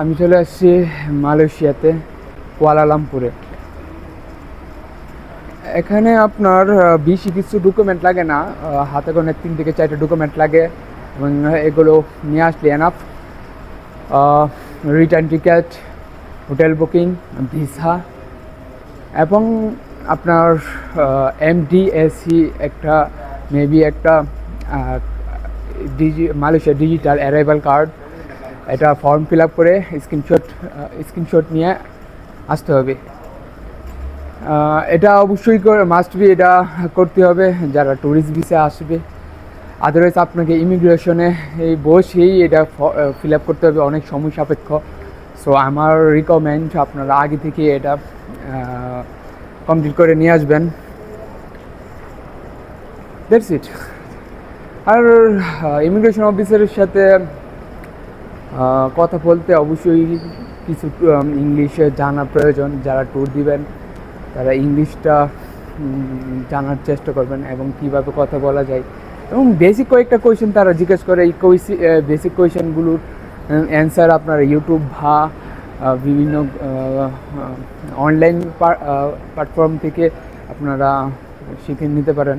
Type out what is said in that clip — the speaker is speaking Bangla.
আমি চলে আসছি মালয়েশিয়াতে, কুয়ালালামপুরে। এখানে আপনার বেশি কিছু ডকুমেন্ট লাগে না, হাতে গোনা 3 থেকে 4টা ডকুমেন্ট লাগে এবং এগুলো নিয়ে আসলে enough. Return ticket, hotel booking, visa এবং আপনার এমডিএসি একটা মেবি একটা মালয়েশিয়া ডিজিটাল অ্যারাইভাল কার্ড, এটা ফর্ম ফিল আপ করে স্ক্রিনশট নিয়ে আসতে হবে। এটা অবশ্যই মাস্ট বি, এটা করতে হবে যারা ট্যুরিস্ট ভিসা আসবে। আদারওয়াইজ আপনাকে ইমিগ্রেশনে বসেই এটা ফিল আপ করতে হবে, অনেক সময় সাপেক্ষ। সো আমার রিকমেন্ড আপনারা আগে থেকে এটা কমপ্লিট করে নিয়ে আসবেন। That's it. আর ইমিগ্রেশন অফিসারের সাথে কথা বলতে অবশ্যই কিছু ইংলিশে জানা প্রয়োজন। যারা ট্যুর দিবেন তারা ইংলিশটা জানার চেষ্টা করবেন এবং কীভাবে কথা বলা যায়, এবং বেসিক কয়েকটা কোয়েশ্চেন তারা জিজ্ঞেস করে। এই বেসিক কোয়েশ্চেনগুলোর অ্যান্সার আপনারা ইউটিউব বা বিভিন্ন অনলাইন প্ল্যাটফর্ম থেকে আপনারা শিখে নিতে পারেন।